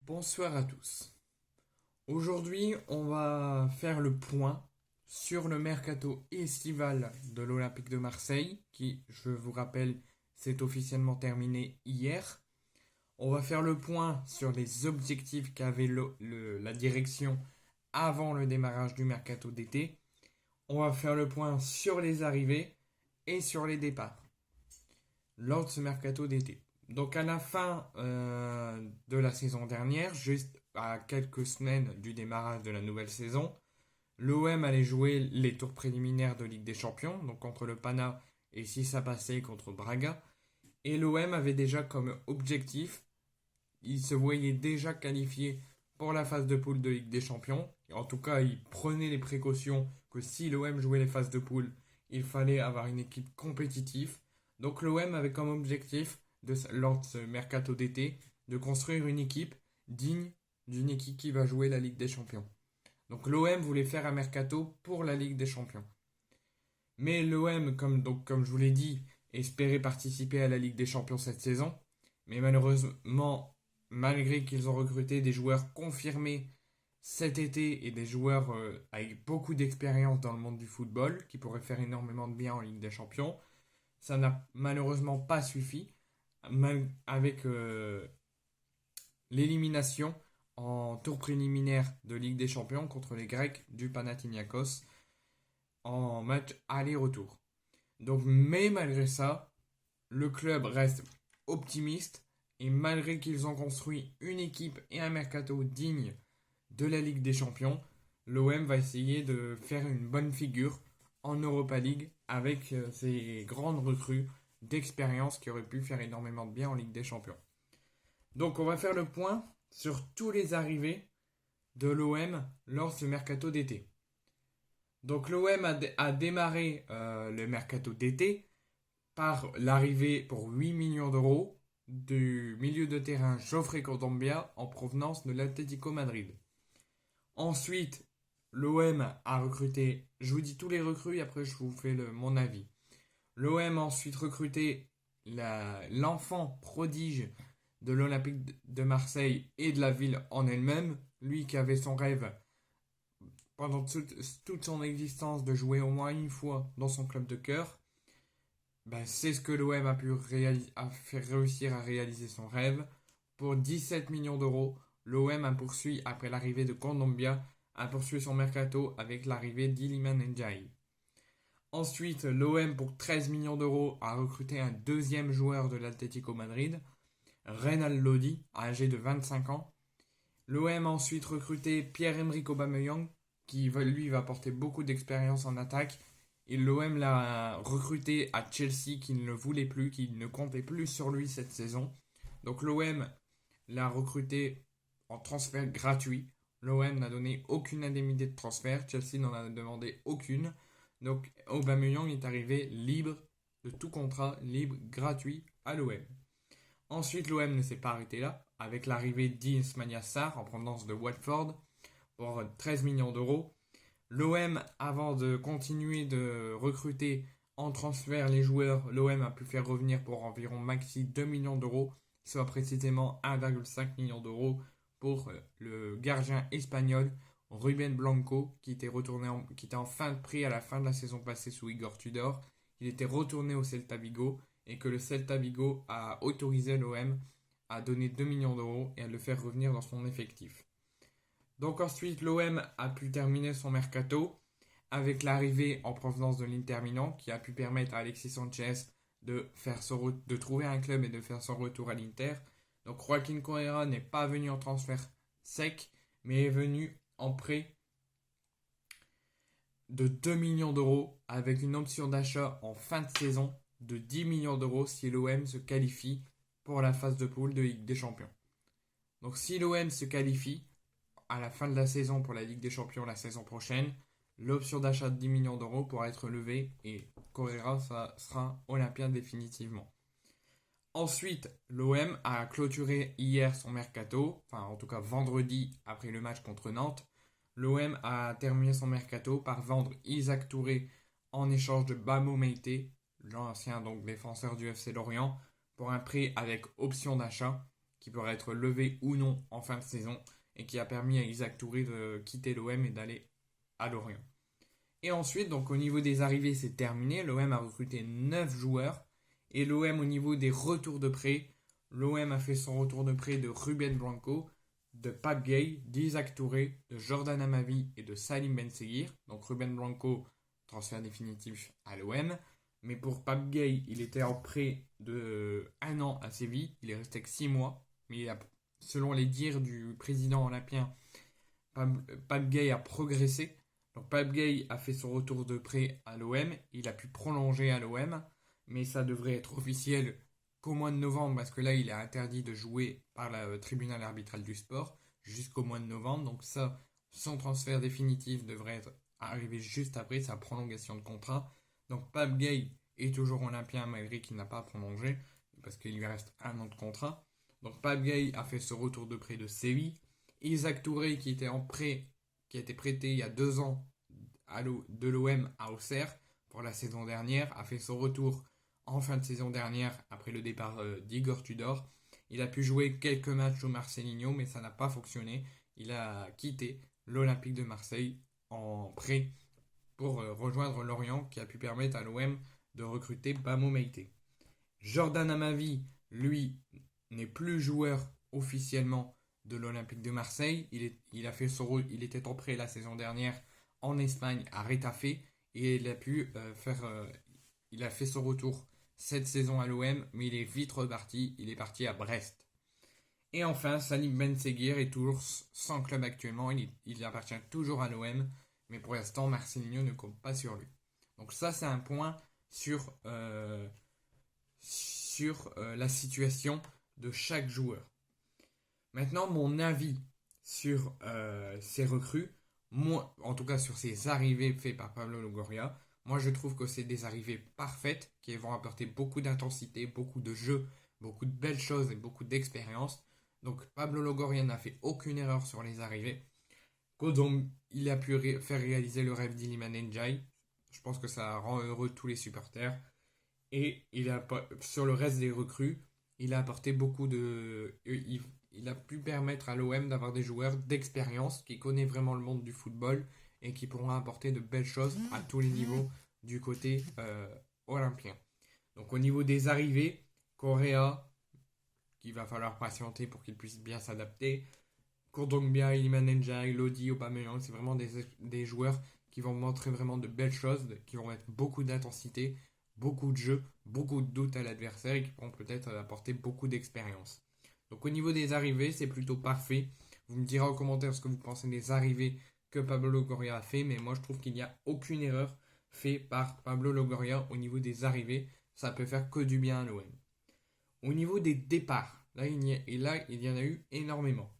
Bonsoir à tous. Aujourd'hui, on va faire le point sur le mercato estival de l'Olympique de Marseille, qui, je vous rappelle, s'est officiellement terminé hier. On va faire le point sur les objectifs qu'avait la direction avant le démarrage du mercato d'été. On va faire le point sur les arrivées et sur les départs lors de ce mercato d'été. Donc à la fin de la saison dernière, juste à quelques semaines du démarrage de la nouvelle saison, l'OM allait jouer les tours préliminaires de Ligue des Champions, donc contre le Pana et si ça passait contre Braga. Et l'OM avait déjà comme objectif, il se voyait déjà qualifié pour la phase de poule de Ligue des Champions. En tout cas, il prenait les précautions que si l'OM jouait les phases de poule, il fallait avoir une équipe compétitive. Donc l'OM avait comme objectif, lors de ce mercato d'été, de construire une équipe digne d'une équipe qui va jouer la Ligue des Champions. Donc l'OM voulait faire un mercato pour la Ligue des Champions. Mais l'OM, comme je vous l'ai dit, espérait participer à la Ligue des Champions cette saison. Mais malheureusement, malgré qu'ils ont recruté des joueurs confirmés cet été et des joueurs avec beaucoup d'expérience dans le monde du football, qui pourraient faire énormément de bien en Ligue des Champions, ça n'a malheureusement pas suffi, même avec l'élimination en tour préliminaire de Ligue des Champions contre les Grecs du Panathinaikos en match aller-retour. Donc, mais malgré ça, le club reste optimiste et malgré qu'ils ont construit une équipe et un mercato digne de la Ligue des Champions, l'OM va essayer de faire une bonne figure en Europa League avec ses grandes recrues d'expérience qui auraient pu faire énormément de bien en Ligue des Champions. Donc on va faire le point sur tous les arrivées de l'OM lors de ce mercato d'été. Donc l'OM a démarré le mercato d'été par l'arrivée pour 8 millions d'euros du milieu de terrain Geoffrey Kondogbia en provenance de l'Atlético Madrid. Ensuite, l'OM a recruté, je vous dis tous les recrues et après je vous fais mon avis. L'OM a ensuite recruté l'enfant prodige de l'Olympique de Marseille et de la ville en elle-même, lui qui avait son rêve pendant toute son existence de jouer au moins une fois dans son club de cœur. C'est ce que l'OM a fait réussir à réaliser son rêve. Pour 17 millions d'euros, l'OM a poursuivi, après l'arrivée de Kondogbia, a poursuivi son mercato avec l'arrivée d'Iliman Ndiaye. Ensuite, l'OM, pour 13 millions d'euros, a recruté un deuxième joueur de l'Atlético Madrid, Reynald Lodi, âgé de 25 ans. L'OM a ensuite recruté Pierre-Emerick Aubameyang, qui lui va apporter beaucoup d'expérience en attaque. Et l'OM l'a recruté à Chelsea, qui ne le voulait plus, qui ne comptait plus sur lui cette saison. Donc l'OM l'a recruté en transfert gratuit. L'OM n'a donné aucune indemnité de transfert. Chelsea n'en a demandé aucune. Donc Aubameyang est arrivé libre de tout contrat, libre, gratuit à l'OM. Ensuite, l'OM ne s'est pas arrêté là, avec l'arrivée d'Ismaïla Sarr en provenance de Watford pour 13 millions d'euros. L'OM, avant de continuer de recruter en transfert les joueurs, l'OM a pu faire revenir pour environ maxi 2 millions d'euros, soit précisément 1,5 million d'euros pour le gardien espagnol Ruben Blanco, qui était en fin de prix à la fin de la saison passée sous Igor Tudor. Il était retourné au Celta Vigo et que le Celta Vigo a autorisé l'OM à donner 2 millions d'euros et à le faire revenir dans son effectif. Donc ensuite, l'OM a pu terminer son mercato avec l'arrivée en provenance de l'Inter Milan qui a pu permettre à Alexis Sanchez de trouver un club et de faire son retour à l'Inter. Donc Joaquin Correa n'est pas venu en transfert sec, mais est venu en prêt de 2 millions d'euros avec une option d'achat en fin de saison de 10 millions d'euros si l'OM se qualifie pour la phase de poule de Ligue des Champions. Donc si l'OM se qualifie à la fin de la saison pour la Ligue des Champions la saison prochaine, l'option d'achat de 10 millions d'euros pourra être levée et Correa sera olympien définitivement. Ensuite, l'OM a clôturé hier son mercato, enfin en tout cas vendredi après le match contre Nantes. L'OM a terminé son mercato par vendre Isaac Touré en échange de Bamo Meïté, l'ancien donc défenseur du FC Lorient, pour un prêt avec option d'achat qui pourrait être levé ou non en fin de saison et qui a permis à Isaac Touré de quitter l'OM et d'aller à Lorient. Et ensuite, donc au niveau des arrivées, c'est terminé. L'OM a recruté 9 joueurs. Et l'OM, au niveau des retours de prêt, l'OM a fait son retour de prêt de Ruben Blanco, de Pape Gueye, d'Isaac Touré, de Jordan Amavi et de Salim Benseghir. Donc Ruben Blanco, transfert définitif à l'OM. Mais pour Pape Gueye, il était en prêt de 1 an à Séville. Il est resté que 6 mois. Mais selon les dires du président olympien, Pape Gueye a progressé. Donc Pape Gueye a fait son retour de prêt à l'OM. Il a pu prolonger à l'OM. Mais ça devrait être officiel qu'au mois de novembre, parce que là, il est interdit de jouer par le tribunal arbitral du sport jusqu'au mois de novembre. Donc ça, son transfert définitif devrait arriver juste après sa prolongation de contrat. Donc Pape Gueye est toujours olympien malgré qu'il n'a pas prolongé, parce qu'il lui reste 1 an de contrat. Donc Pape Gueye a fait ce retour de prêt de Séville. Isaac Touré, qui était en prêt, qui a été prêté il y a 2 ans de l'OM à Auxerre pour la saison dernière, a fait son retour en fin de saison dernière après le départ d'Igor Tudor. Il a pu jouer quelques matchs au Marcelinho, mais ça n'a pas fonctionné. Il a quitté l'Olympique de Marseille en prêt pour rejoindre Lorient, qui a pu permettre à l'OM de recruter Bamo Meïté. Jordan Amavi, lui, n'est plus joueur officiellement de l'Olympique de Marseille. Il a fait il était en prêt la saison dernière en Espagne à Retafe et il a pu il a fait son retour cette saison à l'OM, mais il est vite reparti. Il est parti à Brest. Et enfin, Salim Benseghir est toujours sans club actuellement. Il appartient toujours à l'OM, mais pour l'instant, Marcelinho ne compte pas sur lui. Donc ça, c'est un point sur la situation de chaque joueur. Maintenant, mon avis sur ces recrues, moi, en tout cas sur ces arrivées faites par Pablo Longoria, moi je trouve que c'est des arrivées parfaites qui vont apporter beaucoup d'intensité, beaucoup de jeu, beaucoup de belles choses et beaucoup d'expérience. Donc Pablo Longoria n'a fait aucune erreur sur les arrivées. Kodong, il a pu faire réaliser le rêve d'Iliman Ndiaye. Je pense que ça rend heureux tous les supporters. Et sur le reste des recrues, il a apporté beaucoup de... Il a pu permettre à l'OM d'avoir des joueurs d'expérience qui connaissent vraiment le monde du football et qui pourront apporter de belles choses à tous les niveaux du côté olympien. Donc au niveau des arrivées, Correa, qu'il va falloir patienter pour qu'il puisse bien s'adapter. Kondogbia, Iliman Ndiaye, Lodi, Aubameyang, c'est vraiment des joueurs qui vont montrer vraiment de belles choses, qui vont mettre beaucoup d'intensité, beaucoup de jeu, beaucoup de doutes à l'adversaire et qui pourront peut-être apporter beaucoup d'expérience. Donc au niveau des arrivées, c'est plutôt parfait. Vous me direz en commentaire ce que vous pensez des arrivées que Pablo Longoria a fait, mais moi je trouve qu'il n'y a aucune erreur faite par Pablo Longoria au niveau des arrivées. Ça peut faire que du bien à l'OM. Au niveau des départs, là il y en a eu énormément.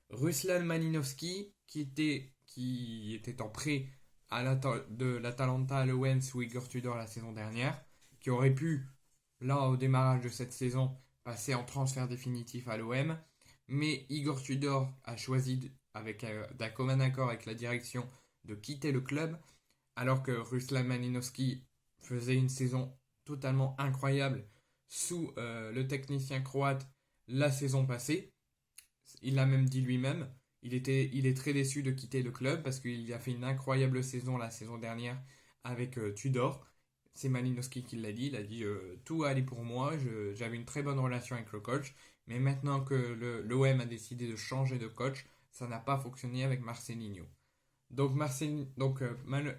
Ruslan Malinovski, qui était en prêt de l'Atalanta à l'OM sous Igor Tudor la saison dernière, qui aurait pu, là au démarrage de cette saison, passer en transfert définitif à l'OM, mais Igor Tudor a choisi, d'un commun accord avec la direction, de quitter le club, alors que Ruslan Malinovski faisait une saison totalement incroyable sous le technicien croate la saison passée. Il l'a même dit lui-même. Il est très déçu de quitter le club parce qu'il a fait une incroyable saison la saison dernière avec Tudor. C'est Malinovski qui l'a dit. Il a dit tout allait pour moi. J'avais une très bonne relation avec le coach. Mais maintenant que l'OM a décidé de changer de coach, ça n'a pas fonctionné avec Marcelinho. Donc,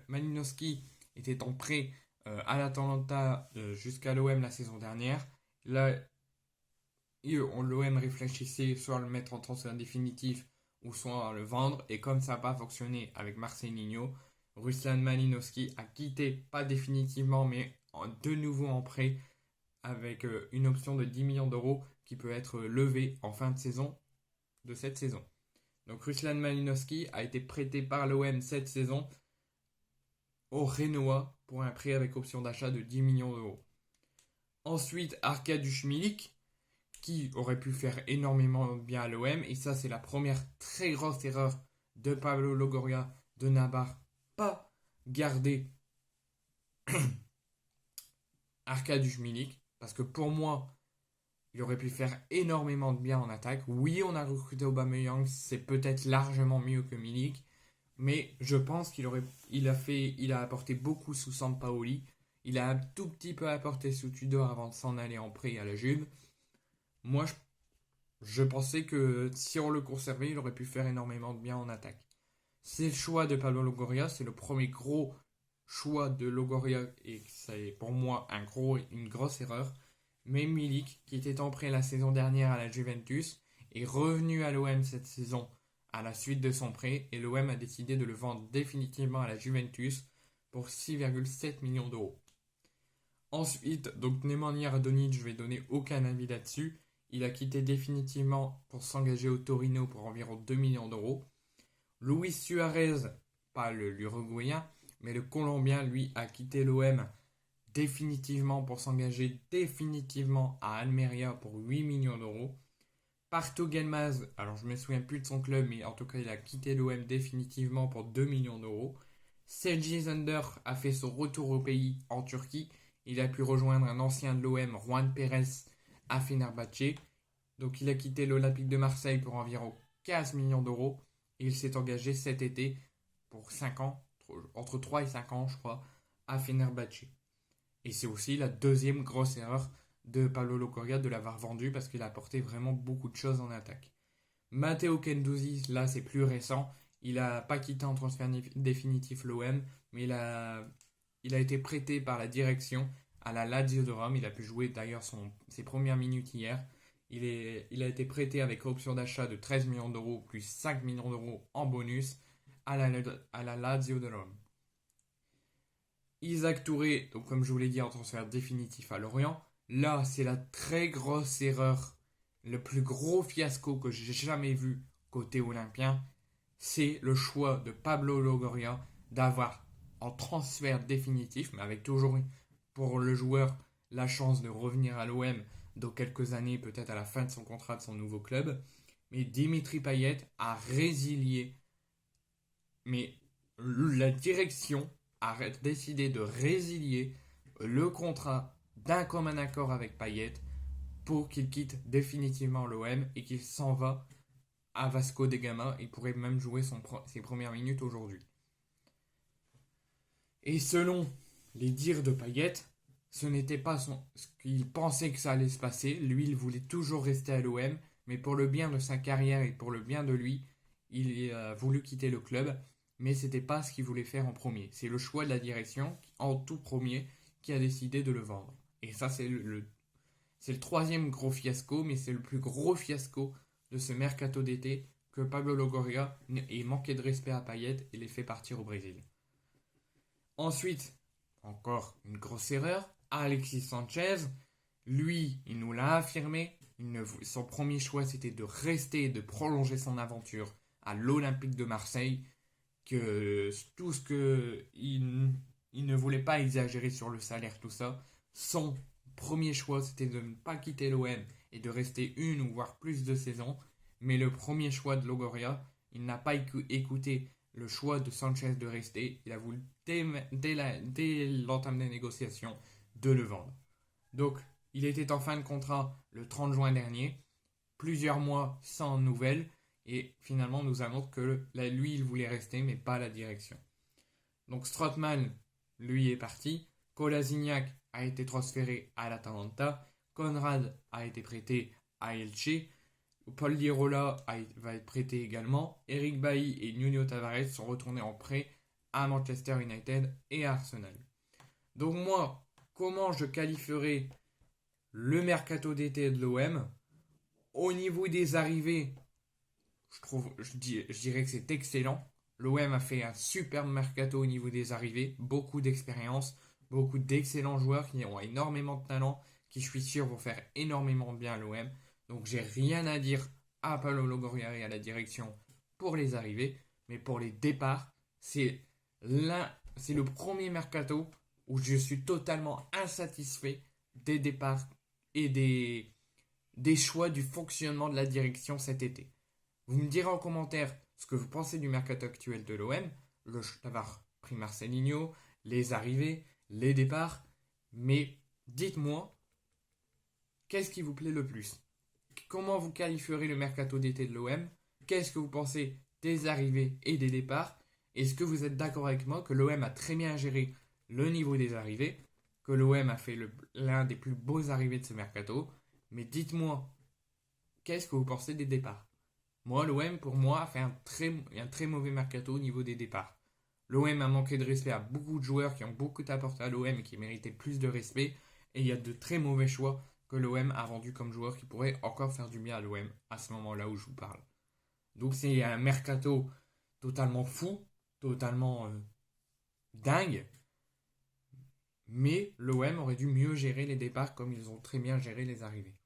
Malinovski était en prêt à l'Atalanta jusqu'à l'OM la saison dernière. Là, l'OM réfléchissait soit à le mettre en transfert définitif ou soit à le vendre. Et comme ça n'a pas fonctionné avec Marcelinho, Ruslan Malinovski a quitté, pas définitivement, mais de nouveau en prêt avec une option de 10 millions d'euros qui peut être levée en fin de saison de cette saison. Donc Ruslan Malinovski a été prêté par l'OM cette saison au Renoir pour un prêt avec option d'achat de 10 millions d'euros. Ensuite, Arkadiusz Milik, qui aurait pu faire énormément bien à l'OM, et ça c'est la première très grosse erreur de Pablo Longoria de n'avoir pas gardé Arkadiusz Milik, parce que pour moi Il aurait pu faire énormément de bien en attaque. Oui, on a recruté Aubameyang, c'est peut-être largement mieux que Milik, mais je pense il a apporté beaucoup sous Sampaoli. Il a un tout petit peu apporté sous Tudor avant de s'en aller en prêt à la Juve. Moi, je pensais que si on le conservait, il aurait pu faire énormément de bien en attaque. C'est le choix de Pablo Longoria, c'est le premier gros choix de Longoria et c'est pour moi une grosse erreur. Mais Milik, qui était en prêt la saison dernière à la Juventus, est revenu à l'OM cette saison à la suite de son prêt et l'OM a décidé de le vendre définitivement à la Juventus pour 6,7 millions d'euros. Ensuite, donc Nemanja Radonjic, je vais donner aucun avis là-dessus. Il a quitté définitivement pour s'engager au Torino pour environ 2 millions d'euros. Luis Suarez, pas l'Uruguayen, mais le Colombien, lui, a quitté l'OM définitivement pour s'engager définitivement à Almeria pour 8 millions d'euros. Parto Gelmaz, alors je me souviens plus de son club, mais en tout cas il a quitté l'OM définitivement pour 2 millions d'euros. Selci Zander a fait son retour au pays en Turquie. Il a pu rejoindre un ancien de l'OM, Juan Pérez, à Fenerbahçe. Donc il a quitté l'Olympique de Marseille pour environ 15 millions d'euros. Et il s'est engagé cet été pour 5 ans, entre 3 et 5 ans je crois, à Fenerbahçe. Et c'est aussi la deuxième grosse erreur de Pablo Longoria de l'avoir vendu parce qu'il a apporté vraiment beaucoup de choses en attaque. Matteo Guendouzi, là c'est plus récent. Il n'a pas quitté en transfert définitif l'OM, mais il a été prêté par la direction à la Lazio de Rome. Il a pu jouer d'ailleurs ses premières minutes hier. Il a été prêté avec option d'achat de 13 millions d'euros plus 5 millions d'euros en bonus à la Lazio de Rome. Isaac Touré, donc comme je vous l'ai dit, en transfert définitif à Lorient. Là, c'est la très grosse erreur, le plus gros fiasco que j'ai jamais vu côté olympien. C'est le choix de Pablo Longoria d'avoir en transfert définitif, mais avec toujours pour le joueur la chance de revenir à l'OM dans quelques années, peut-être à la fin de son contrat de son nouveau club. Mais Dimitri Payet a résilié. Mais la direction a décidé de résilier le contrat d'un commun accord avec Payet pour qu'il quitte définitivement l'OM et qu'il s'en va à Vasco da Gama. Il pourrait même jouer ses premières minutes aujourd'hui. Et selon les dires de Payet, ce n'était pas ce qu'il pensait que ça allait se passer. Lui, il voulait toujours rester à l'OM, mais pour le bien de sa carrière et pour le bien de lui, il a voulu quitter le club, mais c'était pas ce qu'il voulait faire en premier. C'est le choix de la direction, en tout premier, qui a décidé de le vendre. Et ça, c'est le troisième gros fiasco, mais c'est le plus gros fiasco de ce mercato d'été que Pablo Longoria ait manqué de respect à Payet et l'ait fait partir au Brésil. Ensuite, encore une grosse erreur, Alexis Sanchez, lui, il nous l'a affirmé, son premier choix c'était de rester et de prolonger son aventure à l'Olympique de Marseille, que tout ce que il ne voulait pas exagérer sur le salaire, tout ça. Son premier choix c'était de ne pas quitter l'OM et de rester une ou voire plus de saisons, mais le premier choix de Longoria, il n'a pas écouté le choix de Sanchez de rester. Il a voulu, dès l'entame des négociations, de le vendre. Donc, il était en fin de contrat le 30 juin dernier, plusieurs mois sans nouvelles, et finalement, on nous annonce que lui, il voulait rester, mais pas la direction. Donc, Strootman, lui, est parti. Kolasinac a été transféré à l'Atalanta. Conrad a été prêté à Elche. Paul Lirola va être prêté également. Eric Bailly et Nuno Tavares sont retournés en prêt à Manchester United et à Arsenal. Donc moi, comment je qualifierais le mercato d'été de l'OM? Au niveau des arrivées, je dirais que c'est excellent. L'OM a fait un super mercato au niveau des arrivées, beaucoup d'expérience, beaucoup d'excellents joueurs qui ont énormément de talent, qui je suis sûr vont faire énormément de bien à l'OM. Donc j'ai rien à dire à Pablo Longoria et à la direction pour les arrivées, mais pour les départs, c'est le premier mercato où je suis totalement insatisfait des départs et des choix du fonctionnement de la direction cet été. Vous me direz en commentaire ce que vous pensez du mercato actuel de l'OM, d'avoir pris Marcelinho, les arrivées, les départs, mais dites-moi qu'est-ce qui vous plaît le plus? Comment vous qualifierez le mercato d'été de l'OM? Qu'est-ce que vous pensez des arrivées et des départs? Est-ce que vous êtes d'accord avec moi que l'OM a très bien géré le niveau des arrivées, que l'OM a fait l'un des plus beaux arrivées de ce mercato? Mais dites-moi, qu'est-ce que vous pensez des départs? Moi, l'OM, pour moi, a fait un très mauvais mercato au niveau des départs. L'OM a manqué de respect à beaucoup de joueurs qui ont beaucoup apporté à l'OM et qui méritaient plus de respect. Et il y a de très mauvais choix que l'OM a vendus comme joueurs qui pourraient encore faire du bien à l'OM à ce moment-là où je vous parle. Donc c'est un mercato totalement fou, totalement dingue. Mais l'OM aurait dû mieux gérer les départs comme ils ont très bien géré les arrivées.